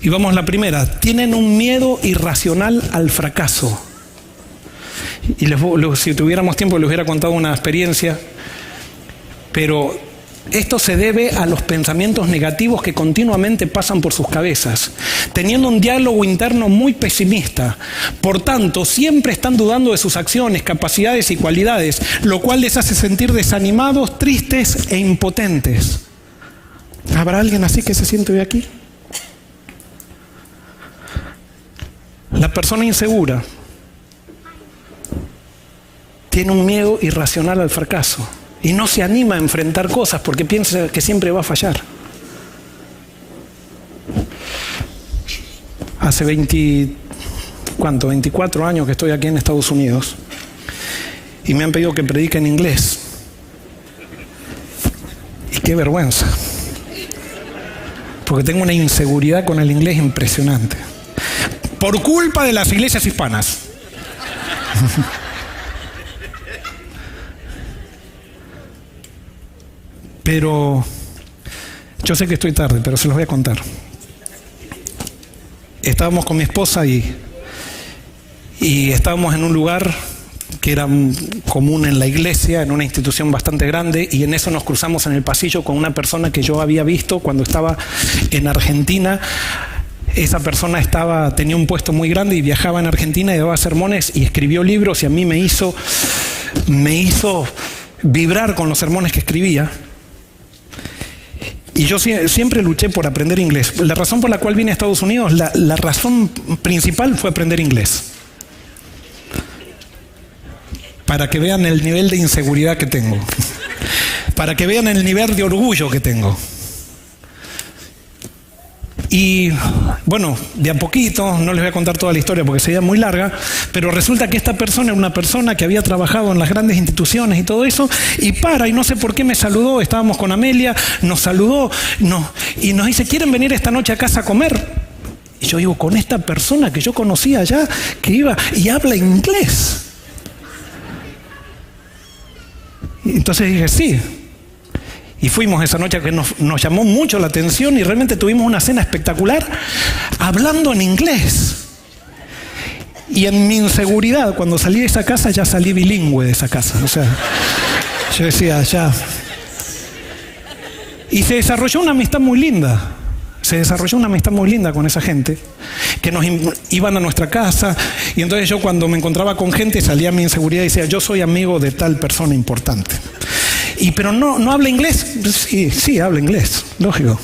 Y vamos a la primera. Tienen un miedo irracional al fracaso. Y si tuviéramos tiempo les hubiera contado una experiencia. Pero esto se debe a los pensamientos negativos que continuamente pasan por sus cabezas, teniendo un diálogo interno muy pesimista. Por tanto, siempre están dudando de sus acciones, capacidades y cualidades, lo cual les hace sentir desanimados, tristes e impotentes. ¿Habrá alguien así que se siente hoy aquí? La persona insegura tiene un miedo irracional al fracaso. Y no se anima a enfrentar cosas porque piensa que siempre va a fallar. Hace 24 años que estoy aquí en Estados Unidos y me han pedido que predique en inglés. Y qué vergüenza. Porque tengo una inseguridad con el inglés impresionante. Por culpa de las iglesias hispanas. Pero yo sé que estoy tarde, pero se los voy a contar. Estábamos con mi esposa y estábamos en un lugar que era común en la iglesia, en una institución bastante grande, y en eso nos cruzamos en el pasillo con una persona que yo había visto cuando estaba en Argentina. Esa persona tenía un puesto muy grande y viajaba en Argentina y daba sermones y escribió libros, y a mí me hizo vibrar con los sermones que escribía. Y yo siempre luché por aprender inglés. La razón por la cual vine a Estados Unidos, la razón principal fue aprender inglés. Para que vean el nivel de inseguridad que tengo. Para que vean el nivel de orgullo que tengo. Y bueno, de a poquito, no les voy a contar toda la historia porque sería muy larga, pero resulta que esta persona era una persona que había trabajado en las grandes instituciones y todo eso, y no sé por qué me saludó. Estábamos con Amelia, nos saludó y nos dice, ¿quieren venir esta noche a casa a comer? Y yo digo, con esta persona que yo conocía allá, que iba y habla inglés. Y entonces dije, sí. Y fuimos esa noche, que nos llamó mucho la atención, y realmente tuvimos una cena espectacular hablando en inglés. Y en mi inseguridad, cuando salí de esa casa, ya salí bilingüe de esa casa. O sea, yo decía, ya. Y se desarrolló una amistad muy linda. Con esa gente, que iban a nuestra casa, y entonces yo, cuando me encontraba con gente, salía mi inseguridad y decía, yo soy amigo de tal persona importante. Pero no habla inglés. Sí, habla inglés, lógico.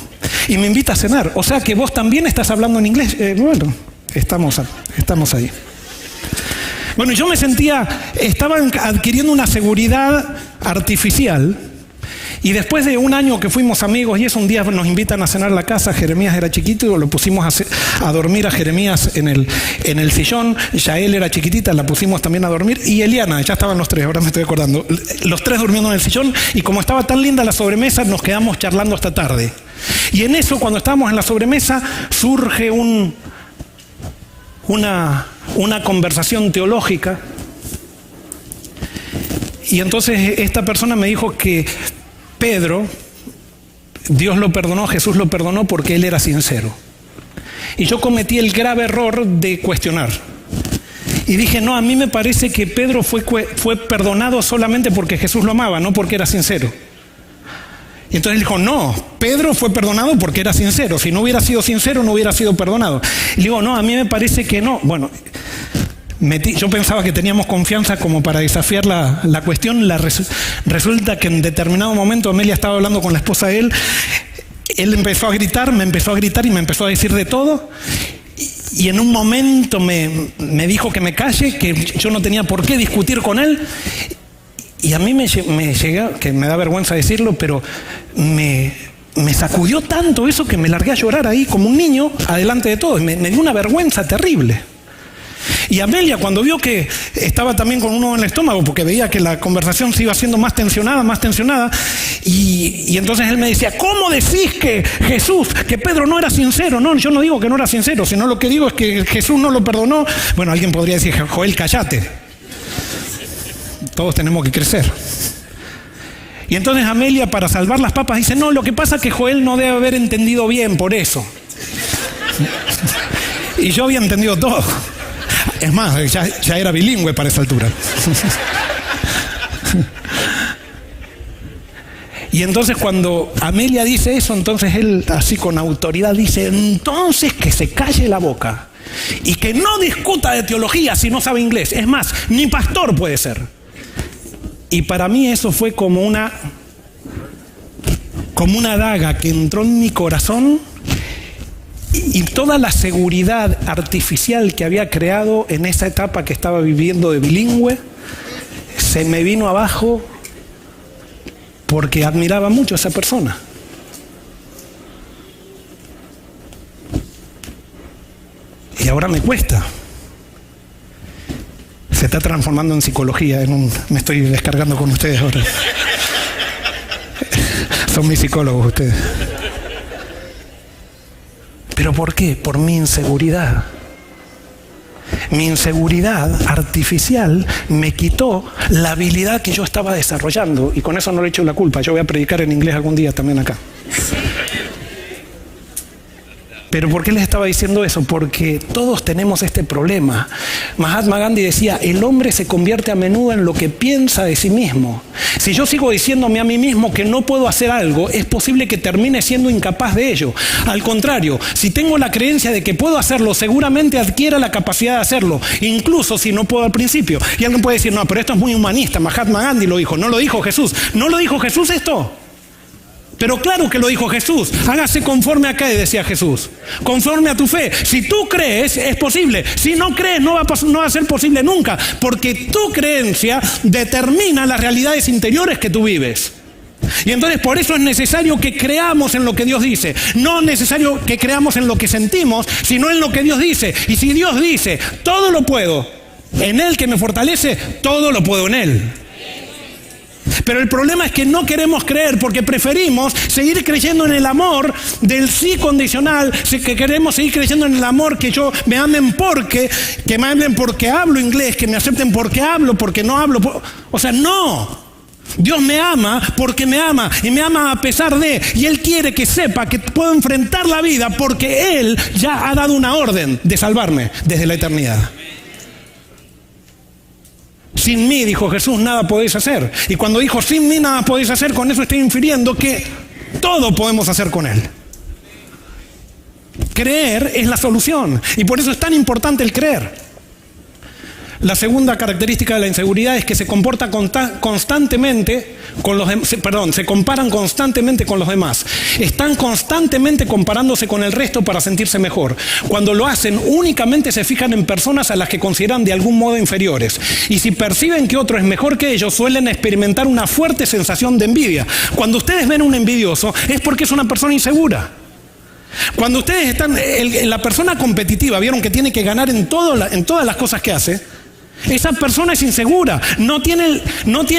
Y me invita a cenar. O sea que vos también estás hablando en inglés. Bueno, estamos ahí. Bueno, yo estaba adquiriendo una seguridad artificial, Y después de un año que fuimos amigos, y eso, un día nos invitan a cenar a la casa. Jeremías era chiquito y lo pusimos a dormir a Jeremías en el sillón. Yael era chiquitita, la pusimos también a dormir. Y Eliana, ya estaban los tres, ahora me estoy acordando. Los tres durmiendo en el sillón, y como estaba tan linda la sobremesa, nos quedamos charlando hasta tarde. Y en eso, cuando estábamos en la sobremesa, surge una conversación teológica. Y entonces esta persona me dijo que Pedro, Dios lo perdonó, Jesús lo perdonó porque él era sincero. Y yo cometí el grave error de cuestionar. Y dije, no, a mí me parece que Pedro fue perdonado solamente porque Jesús lo amaba, no porque era sincero. Y entonces él dijo, no, Pedro fue perdonado porque era sincero. Si no hubiera sido sincero, no hubiera sido perdonado. Y le digo, no, a mí me parece que no. Bueno, yo pensaba que teníamos confianza como para desafiar la cuestión. Resulta que en determinado momento Amelia estaba hablando con la esposa de él. Él empezó a gritar, me empezó a gritar y me empezó a decir de todo. Y en un momento me dijo que me calle, que yo no tenía por qué discutir con él. Y a mí me llega, que me da vergüenza decirlo, pero me sacudió tanto eso que me largué a llorar ahí como un niño adelante de todos. Me dio una vergüenza terrible. Y Amelia, cuando vio que estaba también con un nudo en el estómago, porque veía que la conversación se iba haciendo más tensionada, y entonces él me decía, ¿cómo decís que Jesús, que Pedro no era sincero? No, yo no digo que no era sincero, sino lo que digo es que Jesús no lo perdonó. Bueno, alguien podría decir, Joel, cállate. Todos tenemos que crecer. Y entonces Amelia, para salvar las papas, dice, no, lo que pasa es que Joel no debe haber entendido bien, por eso. Y yo había entendido todo. Es más, ya era bilingüe para esa altura. Y entonces cuando Amelia dice eso, entonces él así con autoridad dice, entonces que se calle la boca y que no discuta de teología si no sabe inglés. Es más, ni pastor puede ser. Y para mí eso fue como una daga que entró en mi corazón. Y toda la seguridad artificial que había creado en esa etapa que estaba viviendo de bilingüe, se me vino abajo porque admiraba mucho a esa persona. Y ahora me cuesta. Se está transformando en psicología, me estoy descargando con ustedes ahora. Son mis psicólogos ustedes. ¿Pero por qué? Por mi inseguridad. Mi inseguridad artificial me quitó la habilidad que yo estaba desarrollando. Y con eso no le echo la culpa. Yo voy a predicar en inglés algún día también acá. ¿Pero por qué les estaba diciendo eso? Porque todos tenemos este problema. Mahatma Gandhi decía, el hombre se convierte a menudo en lo que piensa de sí mismo. Si yo sigo diciéndome a mí mismo que no puedo hacer algo, es posible que termine siendo incapaz de ello. Al contrario, si tengo la creencia de que puedo hacerlo, seguramente adquiera la capacidad de hacerlo, incluso si no puedo al principio. Y alguien puede decir, no, pero esto es muy humanista, Mahatma Gandhi lo dijo, no lo dijo Jesús. ¿No lo dijo Jesús esto? Pero claro que lo dijo Jesús. Hágase conforme a qué, decía Jesús. Conforme a tu fe. Si tú crees, es posible. Si no crees, no va a ser posible nunca. Porque tu creencia determina las realidades interiores que tú vives. Y entonces por eso es necesario que creamos en lo que Dios dice. No es necesario que creamos en lo que sentimos, sino en lo que Dios dice. Y si Dios dice, todo lo puedo en Él que me fortalece, todo lo puedo en Él. Pero el problema es que no queremos creer porque preferimos seguir creyendo en el amor del sí condicional, que queremos seguir creyendo en el amor que me amen que me amen porque hablo inglés, que me acepten porque hablo, porque no hablo. O sea, no. Dios me ama porque me ama y me ama a pesar de, y Él quiere que sepa que puedo enfrentar la vida porque Él ya ha dado una orden de salvarme desde la eternidad. Sin mí, dijo Jesús, nada podéis hacer. Y cuando dijo sin mí nada podéis hacer, con eso estoy infiriendo que todo podemos hacer con Él. Creer es la solución. Y por eso es tan importante el creer. La segunda característica de la inseguridad es que se comporta constantemente con los se comparan constantemente con los demás. Están constantemente comparándose con el resto para sentirse mejor. Cuando lo hacen, únicamente se fijan en personas a las que consideran de algún modo inferiores. Y si perciben que otro es mejor que ellos, suelen experimentar una fuerte sensación de envidia. Cuando ustedes ven a un envidioso, es porque es una persona insegura. Cuando ustedes están, la persona competitiva, vieron que tiene que ganar en todas las cosas que hace. Esa persona es insegura, no tiene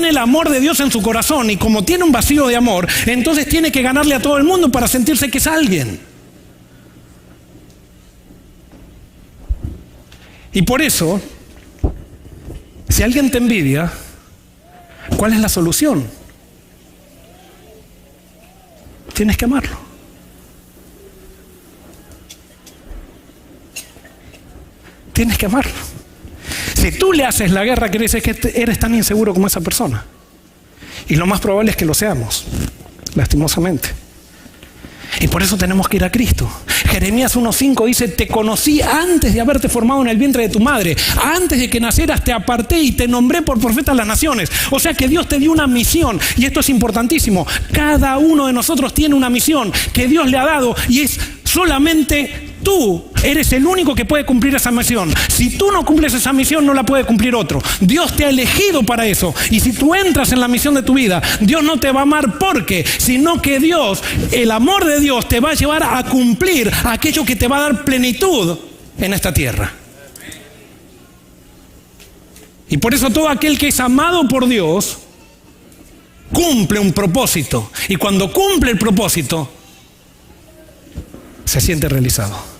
el amor de Dios en su corazón, y como tiene un vacío de amor, entonces tiene que ganarle a todo el mundo para sentirse que es alguien. Y por eso, si alguien te envidia, ¿cuál es la solución? Tienes que amarlo. Tienes que amarlo. Si tú le haces la guerra, quiere decir que eres tan inseguro como esa persona. Y lo más probable es que lo seamos, lastimosamente. Y por eso tenemos que ir a Cristo. Jeremías 1:5 dice: te conocí antes de haberte formado en el vientre de tu madre. Antes de que nacieras te aparté y te nombré por profeta a las naciones. O sea que Dios te dio una misión. Y esto es importantísimo. Cada uno de nosotros tiene una misión que Dios le ha dado, y es solamente tú eres el único que puede cumplir esa misión. Si tú no cumples esa misión, no la puede cumplir otro. Dios te ha elegido para eso. Y si tú entras en la misión de tu vida, Dios no te va a amar porque, sino que Dios, el amor de Dios, te va a llevar a cumplir aquello que te va a dar plenitud en esta tierra. Y por eso todo aquel que es amado por Dios cumple un propósito. Y cuando cumple el propósito, se siente realizado.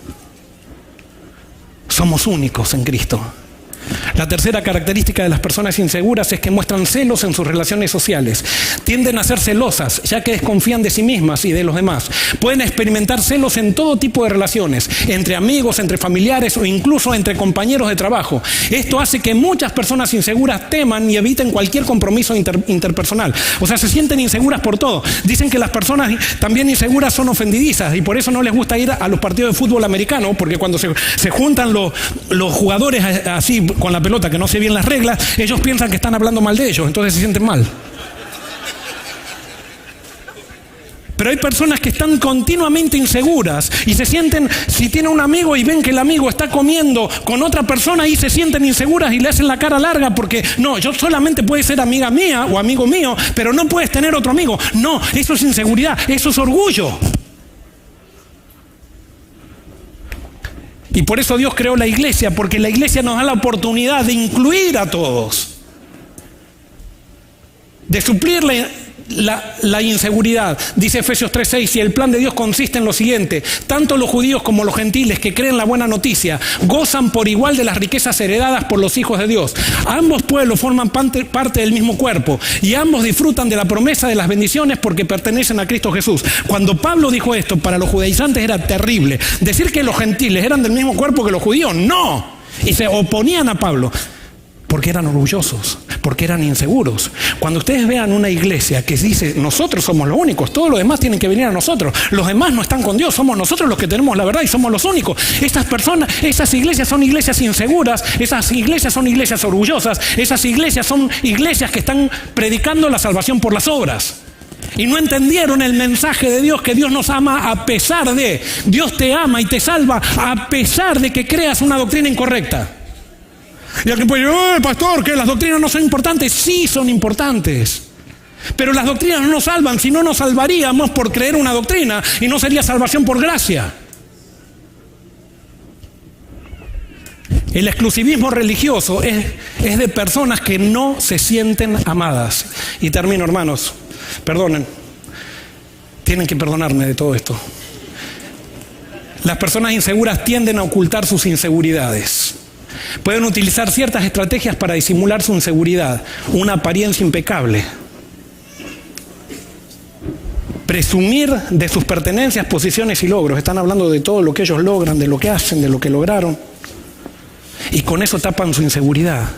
Somos únicos en Cristo. La tercera característica de las personas inseguras es que muestran celos en sus relaciones sociales. Tienden a ser celosas, ya que desconfían de sí mismas y de los demás. Pueden experimentar celos en todo tipo de relaciones, entre amigos, entre familiares o incluso entre compañeros de trabajo. Esto hace que muchas personas inseguras teman y eviten cualquier compromiso interpersonal. O sea, se sienten inseguras por todo. Dicen que las personas también inseguras son ofendidizas y por eso no les gusta ir a los partidos de fútbol americano, porque cuando se juntan los jugadores así con la pelota, que no sé bien las reglas, ellos piensan que están hablando mal de ellos, entonces se sienten mal. Pero hay personas que están continuamente inseguras y se sienten, si tienen un amigo y ven que el amigo está comiendo con otra persona, y se sienten inseguras y le hacen la cara larga porque no, yo solamente puedes ser amiga mía o amigo mío, pero no puedes tener otro amigo. No, eso es inseguridad, eso es orgullo. Y por eso Dios creó la iglesia, porque la iglesia nos da la oportunidad de incluir a todos, de suplir la inseguridad. Dice Efesios 3:6, y el plan de Dios consiste en lo siguiente: tanto los judíos como los gentiles que creen la buena noticia gozan por igual de las riquezas heredadas por los hijos de Dios. Ambos pueblos forman parte del mismo cuerpo y ambos disfrutan de la promesa de las bendiciones porque pertenecen a Cristo Jesús. Cuando Pablo dijo esto, para los judaizantes era terrible. Decir que los gentiles eran del mismo cuerpo que los judíos, no. Y se oponían a Pablo porque eran orgullosos, porque eran inseguros. Cuando ustedes vean una iglesia que dice, nosotros somos los únicos, todos los demás tienen que venir a nosotros, los demás no están con Dios, somos nosotros los que tenemos la verdad y somos los únicos. Esas iglesias son iglesias inseguras, esas iglesias son iglesias orgullosas, esas iglesias son iglesias que están predicando la salvación por las obras. Y no entendieron el mensaje de Dios, que Dios nos ama a pesar de, Dios te ama y te salva a pesar de que creas una doctrina incorrecta. Y alguien puede decir, pastor, que las doctrinas no son importantes. Sí, son importantes. Pero las doctrinas no nos salvan, si no nos salvaríamos por creer una doctrina y no sería salvación por gracia. El exclusivismo religioso es de personas que no se sienten amadas. Y termino, hermanos, perdonen, tienen que perdonarme de todo esto. Las personas inseguras tienden a ocultar sus inseguridades. Pueden utilizar ciertas estrategias para disimular su inseguridad, una apariencia impecable. Presumir de sus pertenencias, posiciones y logros. Están hablando de todo lo que ellos logran, de lo que hacen, de lo que lograron. Y con eso tapan su inseguridad.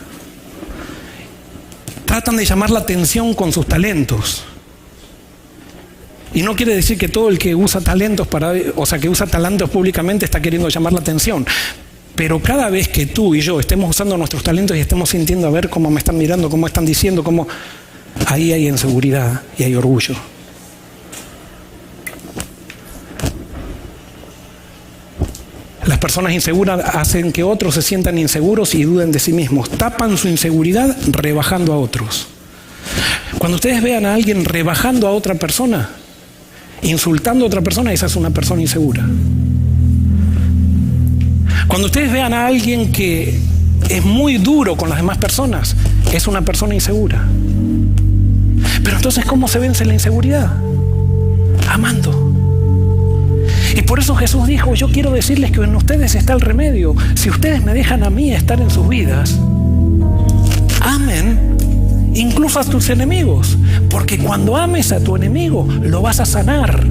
Tratan de llamar la atención con sus talentos. Y no quiere decir que todo el que usa talentos que usa talentos públicamente está queriendo llamar la atención. Pero cada vez que tú y yo estemos usando nuestros talentos y estemos sintiendo a ver cómo me están mirando, cómo están diciendo, cómo... ahí hay inseguridad y hay orgullo. Las personas inseguras hacen que otros se sientan inseguros y duden de sí mismos. Tapan su inseguridad rebajando a otros. Cuando ustedes vean a alguien rebajando a otra persona, insultando a otra persona, esa es una persona insegura. Cuando ustedes vean a alguien que es muy duro con las demás personas, es una persona insegura. Pero entonces, ¿cómo se vence la inseguridad? Amando. Y por eso Jesús dijo, yo quiero decirles que en ustedes está el remedio. Si ustedes me dejan a mí estar en sus vidas, amen incluso a tus enemigos. Porque cuando ames a tu enemigo, lo vas a sanar.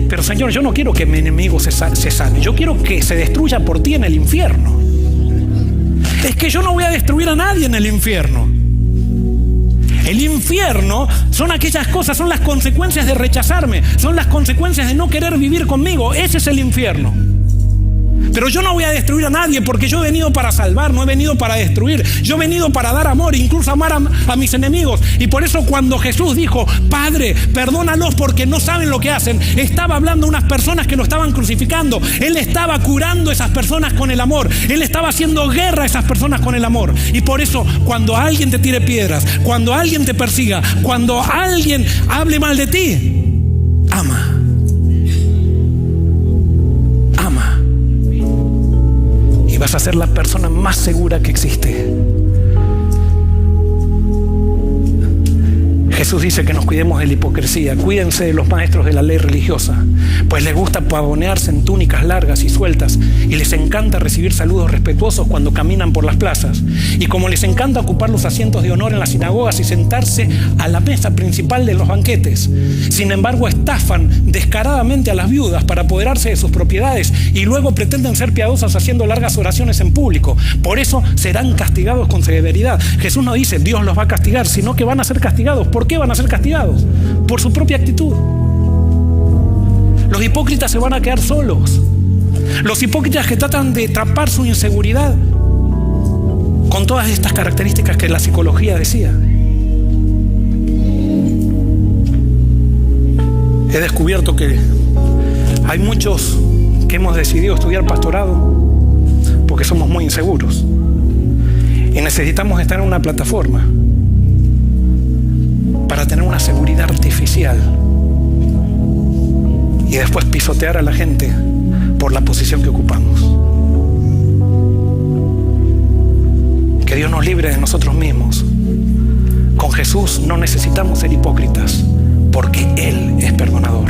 Pero Señor, yo no quiero que mi enemigo se sane. Yo quiero que se destruya por ti en el infierno. Es que yo no voy a destruir a nadie en el infierno. El infierno son aquellas cosas, son las consecuencias de rechazarme, son las consecuencias de no querer vivir conmigo. Ese es el infierno. Pero yo no voy a destruir a nadie porque yo he venido para salvar, no he venido para destruir. Yo he venido para dar amor, incluso amar a mis enemigos. Y por eso cuando Jesús dijo, Padre, perdónalos porque no saben lo que hacen, estaba hablando a unas personas que lo estaban crucificando. Él estaba curando a esas personas con el amor. Él estaba haciendo guerra a esas personas con el amor. Y por eso cuando alguien te tire piedras, cuando alguien te persiga, cuando alguien hable mal de ti, ama. Vas a ser la persona más segura que existe. Jesús dice que nos cuidemos de la hipocresía. Cuídense de los maestros de la ley religiosa, pues les gusta pavonearse en túnicas largas y sueltas y les encanta recibir saludos respetuosos cuando caminan por las plazas. Y como les encanta ocupar los asientos de honor en las sinagogas y sentarse a la mesa principal de los banquetes, sin embargo estafan descaradamente a las viudas para apoderarse de sus propiedades y luego pretenden ser piadosos haciendo largas oraciones en público. Por eso serán castigados con severidad. Jesús no dice Dios los va a castigar, sino que van a ser castigados. ¿Por qué van a ser castigados? Por su propia actitud. Los hipócritas se van a quedar solos. Los hipócritas que tratan de tapar su inseguridad con todas estas características que la psicología decía. He descubierto que hay muchos que hemos decidido estudiar pastorado porque somos muy inseguros y necesitamos estar en una plataforma para tener una seguridad artificial y después pisotear a la gente por la posición que ocupamos. Que Dios nos libre de nosotros mismos. Con Jesús no necesitamos ser hipócritas porque Él es perdonador.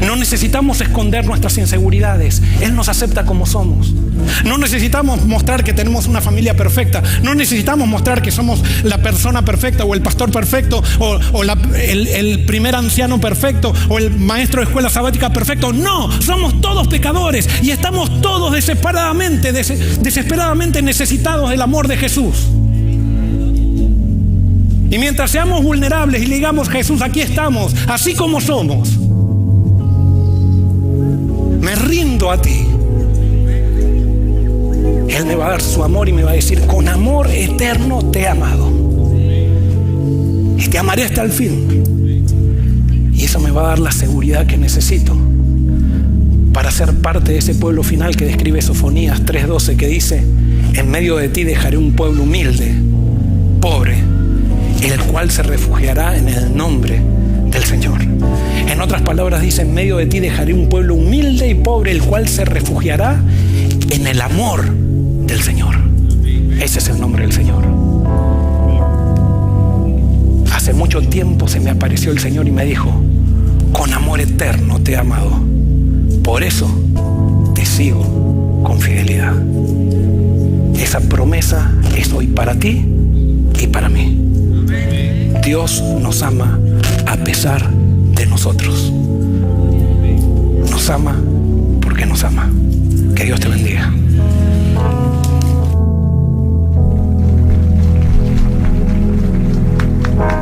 No necesitamos esconder nuestras inseguridades. Él nos acepta como somos. No necesitamos mostrar que tenemos una familia perfecta. No necesitamos mostrar que somos la persona perfecta o el pastor perfecto o el primer anciano perfecto o el maestro de escuela sabática perfecto. No, somos todos pecadores y estamos todos desesperadamente necesitados del amor de Jesús. Y mientras seamos vulnerables y le digamos, Jesús, aquí estamos, así como somos, me rindo a ti, Él me va a dar su amor y me va a decir, con amor eterno te he amado y te amaré hasta el fin. Y eso me va a dar la seguridad que necesito para ser parte de ese pueblo final que describe Sofonías 3:12, que dice, en medio de ti dejaré un pueblo humilde, pobre, el cual se refugiará en el nombre del Señor. En otras palabras dice, en medio de ti dejaré un pueblo humilde y pobre, el cual se refugiará en el amor del Señor. Ese es el nombre del Señor. Hace mucho tiempo se me apareció el Señor y me dijo, con amor eterno te he amado, por eso te sigo con fidelidad. Esa promesa es hoy para ti y para mí. Dios nos ama a pesar de nosotros. Nos ama porque nos ama. Que Dios te bendiga.